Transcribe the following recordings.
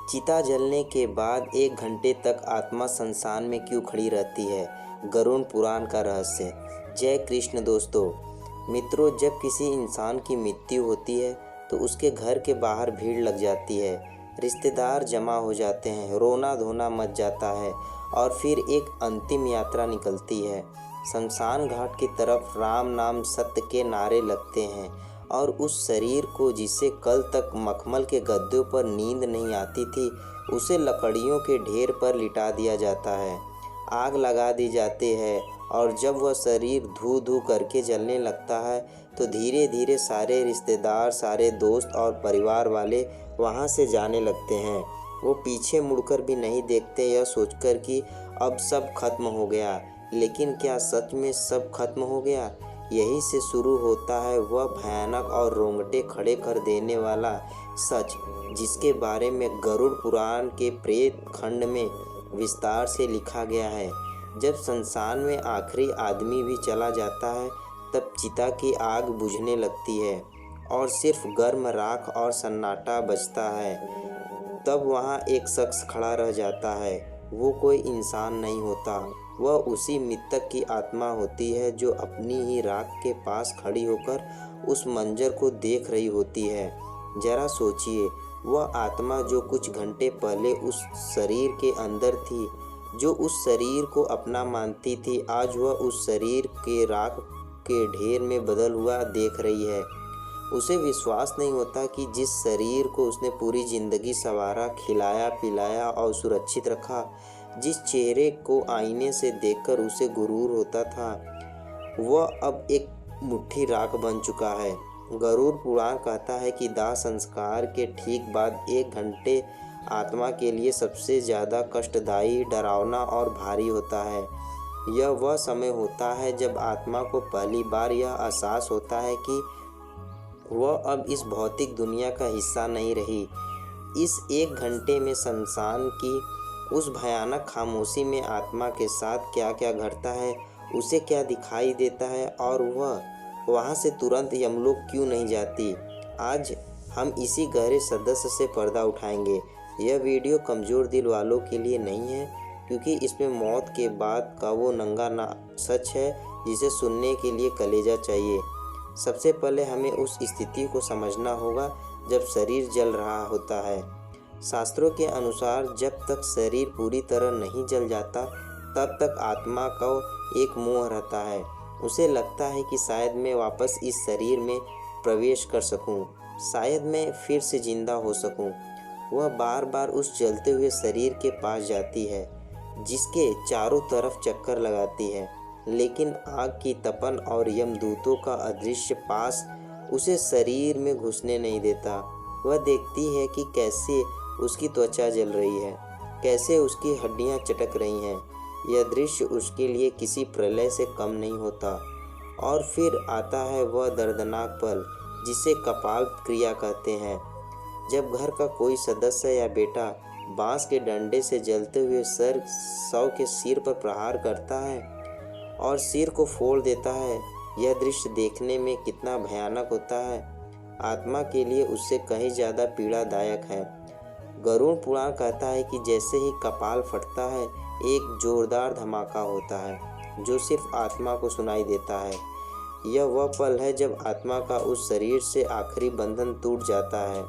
चिता जलने के बाद 1 घंटे तक आत्मा शमशान में क्यों खड़ी रहती है? गरुड़ पुराण का रहस्य। जय कृष्ण दोस्तों, मित्रों, जब किसी इंसान की मृत्यु होती है तो उसके घर के बाहर भीड़ लग जाती है, रिश्तेदार जमा हो जाते हैं, रोना धोना मच जाता है और फिर एक अंतिम यात्रा निकलती है। शमशान घाट की तरफ राम नाम सत्य के नारे लगते हैं और उस शरीर को जिसे कल तक मखमल के गद्दों पर नींद नहीं आती थी, उसे लकड़ियों के ढेर पर लिटा दिया जाता है, आग लगा दी जाती है और जब वह शरीर धू धू करके जलने लगता है तो धीरे धीरे सारे रिश्तेदार, सारे दोस्त और परिवार वाले वहाँ से जाने लगते हैं। वो पीछे मुड़कर भी नहीं देखते, यह सोचकर कि अब सब खत्म हो गया। लेकिन क्या सच में सब खत्म हो गया? यहीं से शुरू होता है वह भयानक और रोंगटे खड़े कर देने वाला सच, जिसके बारे में गरुड़ पुराण के प्रेत खंड में विस्तार से लिखा गया है। जब शमशान में आखिरी आदमी भी चला जाता है तब चिता की आग बुझने लगती है और सिर्फ गर्म राख और सन्नाटा बचता है। तब वहाँ एक शख्स खड़ा रह जाता है। वो कोई इंसान नहीं होता, वह उसी मृतक की आत्मा होती है जो अपनी ही राख के पास खड़ी होकर उस मंजर को देख रही होती है। जरा सोचिए, वह आत्मा जो कुछ घंटे पहले उस शरीर के अंदर थी, जो उस शरीर को अपना मानती थी, आज वह उस शरीर के राख के ढेर में बदल हुआ देख रही है। उसे विश्वास नहीं होता कि जिस शरीर को उसने पूरी जिंदगी संवारा, खिलाया पिलाया और सुरक्षित रखा, जिस चेहरे को आईने से देखकर उसे गुरूर होता था, वह अब एक मुट्ठी राख बन चुका है। गरुड़ पुराण कहता है कि दाह संस्कार के ठीक बाद 1 घंटे आत्मा के लिए सबसे ज़्यादा कष्टदायी, डरावना और भारी होता है। यह वह समय होता है जब आत्मा को पहली बार यह एहसास होता है कि वह अब इस भौतिक दुनिया का हिस्सा नहीं रही। इस 1 घंटे में शमशान की उस भयानक खामोशी में आत्मा के साथ क्या क्या घटता है, उसे क्या दिखाई देता है और वह वहाँ से तुरंत यमलोक क्यों नहीं जाती, आज हम इसी गहरे सदस्य से पर्दा उठाएंगे। यह वीडियो कमज़ोर दिल वालों के लिए नहीं है, क्योंकि इसमें मौत के बाद का वो नंगा ना सच है जिसे सुनने के लिए कलेजा चाहिए। सबसे पहले हमें उस स्थिति को समझना होगा जब शरीर जल रहा होता है। शास्त्रों के अनुसार जब तक शरीर पूरी तरह नहीं जल जाता तब तक आत्मा का एक मोह रहता है। उसे लगता है कि शायद मैं वापस इस शरीर में प्रवेश कर सकूं, शायद मैं फिर से जिंदा हो सकूं। वह बार बार उस जलते हुए शरीर के पास जाती है, जिसके चारों तरफ चक्कर लगाती है, लेकिन आग की तपन और यमदूतों का अदृश्य पास उसे शरीर में घुसने नहीं देता। वह देखती है कि कैसे उसकी त्वचा जल रही है, कैसे उसकी हड्डियां चटक रही हैं। यह दृश्य उसके लिए किसी प्रलय से कम नहीं होता। और फिर आता है वह दर्दनाक पल जिसे कपाल क्रिया कहते हैं, जब घर का कोई सदस्य या बेटा बांस के डंडे से जलते हुए शव के सिर पर प्रहार करता है और सिर को फोड़ देता है। यह दृश्य देखने में कितना भयानक होता है, आत्मा के लिए उससे कहीं ज़्यादा पीड़ादायक है। गरुड़ पुराण कहता है कि जैसे ही कपाल फटता है, एक जोरदार धमाका होता है जो सिर्फ आत्मा को सुनाई देता है। यह वह पल है जब आत्मा का उस शरीर से आखिरी बंधन टूट जाता है।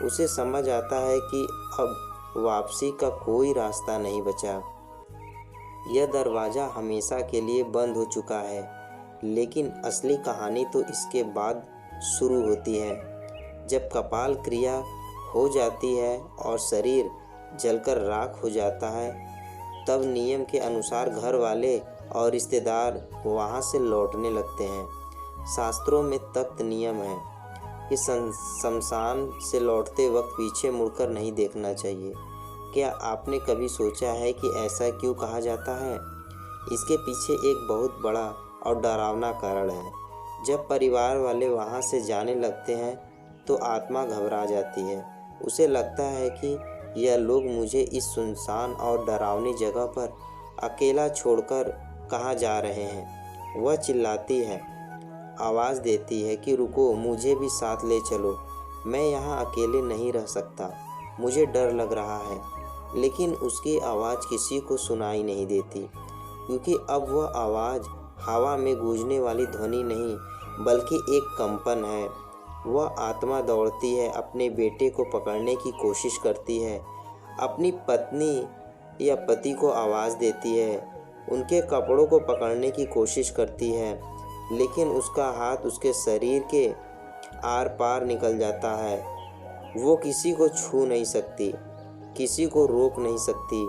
उसे समझ आता है कि अब वापसी का कोई रास्ता नहीं बचा, यह दरवाज़ा हमेशा के लिए बंद हो चुका है। लेकिन असली कहानी तो इसके बाद शुरू होती है, जब कपाल क्रिया हो जाती है और शरीर जलकर राख हो जाता है। तब नियम के अनुसार घर वाले और रिश्तेदार वहाँ से लौटने लगते हैं। शास्त्रों में तख्त नियम है कि शमशान से लौटते वक्त पीछे मुड़कर नहीं देखना चाहिए। क्या आपने कभी सोचा है कि ऐसा क्यों कहा जाता है? इसके पीछे एक बहुत बड़ा और डरावना कारण है। जब परिवार वाले वहाँ से जाने लगते हैं तो आत्मा घबरा जाती है। उसे लगता है कि यह लोग मुझे इस सुनसान और डरावनी जगह पर अकेला छोड़कर कहाँ जा रहे हैं। वह चिल्लाती है, आवाज़ देती है कि रुको, मुझे भी साथ ले चलो, मैं यहाँ अकेले नहीं रह सकता। मुझे डर लग रहा है। लेकिन उसकी आवाज़ किसी को सुनाई नहीं देती, क्योंकि अब वह आवाज़ हवा में गूंजने वाली ध्वनि नहीं बल्कि एक कंपन है। वह आत्मा दौड़ती है, अपने बेटे को पकड़ने की कोशिश करती है, अपनी पत्नी या पति को आवाज़ देती है, उनके कपड़ों को पकड़ने की कोशिश करती है, लेकिन उसका हाथ उसके शरीर के आर पार निकल जाता है। वो किसी को छू नहीं सकती, किसी को रोक नहीं सकती।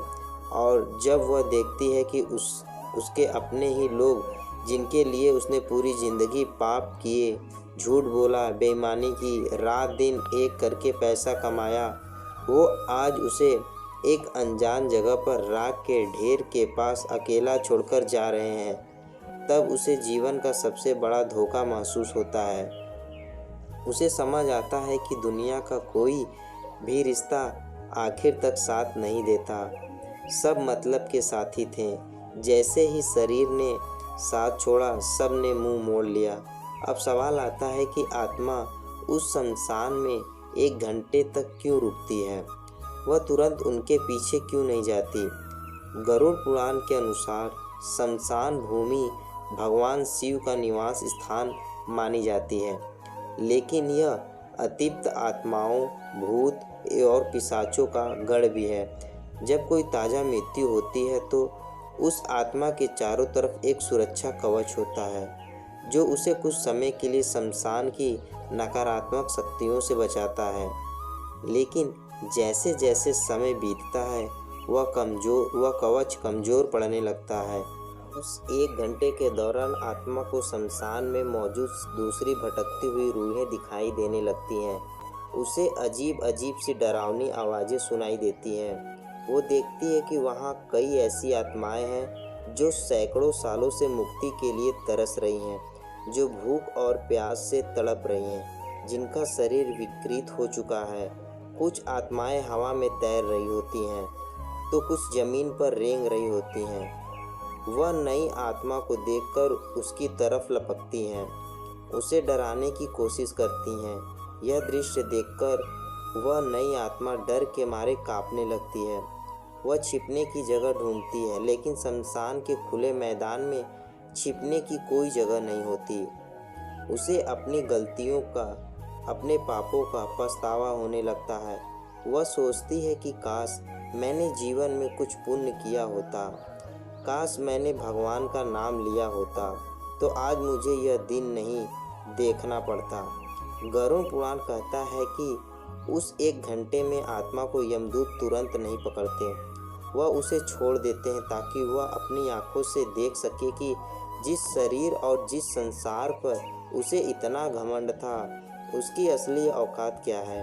और जब वह देखती है कि उसके अपने ही लोग, जिनके लिए उसने पूरी ज़िंदगी पाप किए, झूठ बोला, बेईमानी की, रात दिन एक करके पैसा कमाया, वो आज उसे एक अनजान जगह पर राख के ढेर के पास अकेला छोड़कर जा रहे हैं, तब उसे जीवन का सबसे बड़ा धोखा महसूस होता है। उसे समझ आता है कि दुनिया का कोई भी रिश्ता आखिर तक साथ नहीं देता, सब मतलब के साथी थे। जैसे ही शरीर ने साथ छोड़ा, सब ने मुंह मोड़ लिया। अब सवाल आता है कि आत्मा उस शमशान में 1 घंटे तक क्यों रुकती है? वह तुरंत उनके पीछे क्यों नहीं जाती? गरुड़ पुराण के अनुसार शमशान भूमि भगवान शिव का निवास स्थान मानी जाती है, लेकिन यह अतिप्त आत्माओं, भूत और पिशाचों का गढ़ भी है। जब कोई ताज़ा मृत्यु होती है तो उस आत्मा के चारों तरफ एक सुरक्षा कवच होता है, जो उसे कुछ समय के लिए शमशान की नकारात्मक शक्तियों से बचाता है। लेकिन जैसे जैसे समय बीतता है, वह कवच कमज़ोर पड़ने लगता है। उस 1 घंटे के दौरान आत्मा को शमशान में मौजूद दूसरी भटकती हुई रूहें दिखाई देने लगती हैं। उसे अजीब अजीब सी डरावनी आवाज़ें सुनाई देती हैं। वो देखती है कि वहाँ कई ऐसी आत्माएं हैं जो सैकड़ों सालों से मुक्ति के लिए तरस रही हैं, जो भूख और प्यास से तड़प रही हैं, जिनका शरीर विकृत हो चुका है। कुछ आत्माएं हवा में तैर रही होती हैं, तो कुछ ज़मीन पर रेंग रही होती हैं। वह नई आत्मा को देखकर उसकी तरफ लपकती हैं, उसे डराने की कोशिश करती हैं। यह दृश्य देखकर वह नई आत्मा डर के मारे कांपने लगती है। वह छिपने की जगह ढूंढती है, लेकिन शमशान के खुले मैदान में छिपने की कोई जगह नहीं होती। उसे अपनी गलतियों का, अपने पापों का पछतावा होने लगता है। वह सोचती है कि काश मैंने जीवन में कुछ पुण्य किया होता, काश मैंने भगवान का नाम लिया होता, तो आज मुझे यह दिन नहीं देखना पड़ता। गरुड़ पुराण कहता है कि उस 1 घंटे में आत्मा को यमदूत तुरंत नहीं पकड़ते, वह उसे छोड़ देते हैं ताकि वह अपनी आंखों से देख सके कि जिस शरीर और जिस संसार पर उसे इतना घमंड था, उसकी असली औकात क्या है।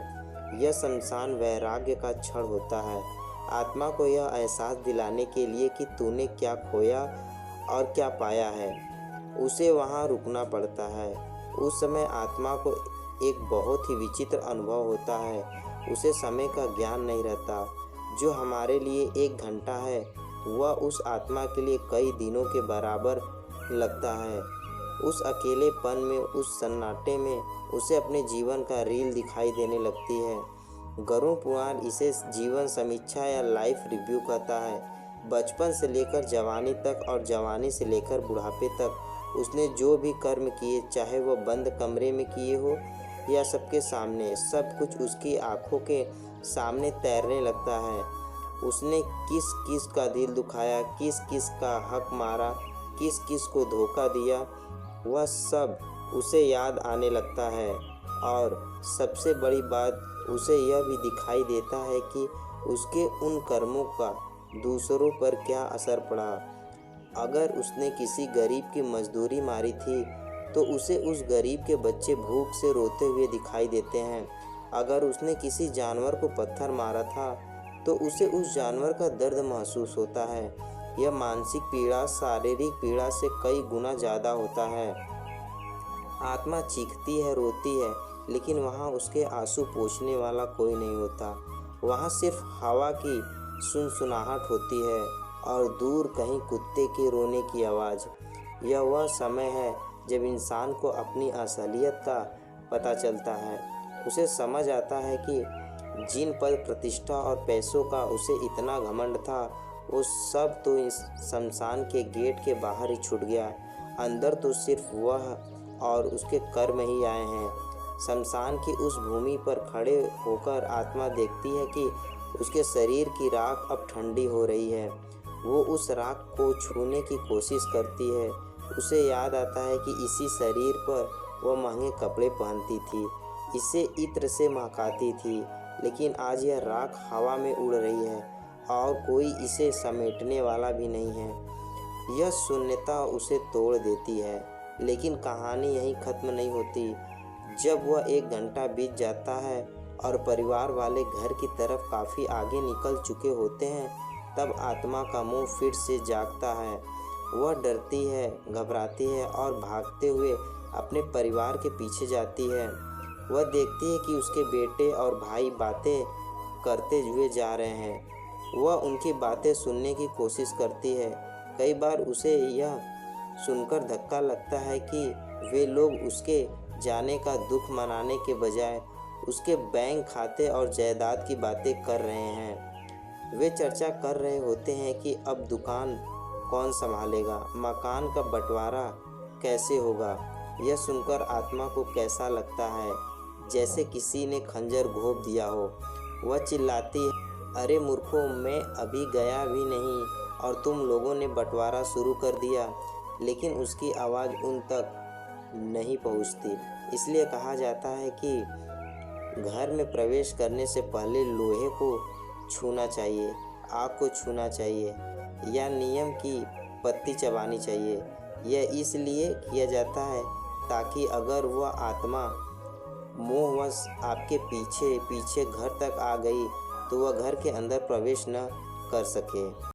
यह शमशान वैराग्य का क्षण होता है, आत्मा को यह एहसास दिलाने के लिए कि तूने क्या खोया और क्या पाया है। उसे वहाँ रुकना पड़ता है। उस समय आत्मा को एक बहुत ही विचित्र अनुभव होता है। उसे समय का ज्ञान नहीं रहता। जो हमारे लिए 1 घंटा है, वह उस आत्मा के लिए कई दिनों के बराबर लगता है। उस अकेलेपन में, उस सन्नाटे में उसे अपने जीवन का रील दिखाई देने लगती है। गरुड़ पुराण इसे जीवन समीक्षा या लाइफ रिव्यू कहता है। बचपन से लेकर जवानी तक और जवानी से लेकर बुढ़ापे तक उसने जो भी कर्म किए, चाहे वह बंद कमरे में किए हो या सबके सामने, सब कुछ उसकी आंखों के सामने तैरने लगता है। उसने किस किस का दिल दुखाया, किस किस का हक मारा, किस किस को धोखा दिया, वह सब उसे याद आने लगता है। और सबसे बड़ी बात, उसे यह भी दिखाई देता है कि उसके उन कर्मों का दूसरों पर क्या असर पड़ा। अगर उसने किसी गरीब की मजदूरी मारी थी, तो उसे उस गरीब के बच्चे भूख से रोते हुए दिखाई देते हैं। अगर उसने किसी जानवर को पत्थर मारा था, तो उसे उस जानवर का दर्द महसूस होता है। यह मानसिक पीड़ा शारीरिक पीड़ा से कई गुना ज़्यादा होता है। आत्मा चीखती है, रोती है, लेकिन वहाँ उसके आंसू पोंछने वाला कोई नहीं होता। वहाँ सिर्फ हवा की सुनसुनाहट होती है और दूर कहीं कुत्ते के रोने की आवाज़। यह वह समय है जब इंसान को अपनी असलियत का पता चलता है। उसे समझ आता है कि जिन पद प्रतिष्ठा और पैसों का उसे इतना घमंड था, वो सब तो इस शमशान के गेट के बाहर ही छूट गया। अंदर तो सिर्फ वह और उसके कर्म ही आए हैं। शमशान की उस भूमि पर खड़े होकर आत्मा देखती है कि उसके शरीर की राख अब ठंडी हो रही है। वो उस राख को छूने की कोशिश करती है। उसे याद आता है कि इसी शरीर पर वह महंगे कपड़े पहनती थी, इसे इत्र से महकाती थी, लेकिन आज यह राख हवा में उड़ रही है और कोई इसे समेटने वाला भी नहीं है। यह शून्यता उसे तोड़ देती है, लेकिन कहानी यहीं खत्म नहीं होती। जब वह 1 घंटा बीत जाता है और परिवार वाले घर की तरफ काफ़ी आगे निकल चुके होते हैं, तब आत्मा का मुंह फिर से जागता है। वह डरती है, घबराती है और भागते हुए अपने परिवार के पीछे जाती है। वह देखती है कि उसके बेटे और भाई बातें करते हुए जा रहे हैं। वह उनकी बातें सुनने की कोशिश करती है। कई बार उसे यह सुनकर धक्का लगता है कि वे लोग उसके जाने का दुख मनाने के बजाय उसके बैंक खाते और जायदाद की बातें कर रहे हैं। वे चर्चा कर रहे होते हैं कि अब दुकान कौन संभालेगा, मकान का बंटवारा कैसे होगा। यह सुनकर आत्मा को कैसा लगता है, जैसे किसी ने खंजर घोंप दिया हो। वह चिल्लाती है, अरे मूर्खों, मैं अभी गया भी नहीं और तुम लोगों ने बंटवारा शुरू कर दिया। लेकिन उसकी आवाज़ उन तक नहीं पहुंचती। इसलिए कहा जाता है कि घर में प्रवेश करने से पहले लोहे को छूना चाहिए, आग को छूना चाहिए या नीम की पत्ती चबानी चाहिए। यह इसलिए किया जाता है ताकि अगर वह आत्मा मोहवश आपके पीछे पीछे घर तक आ गई तो वह घर के अंदर प्रवेश न कर सके।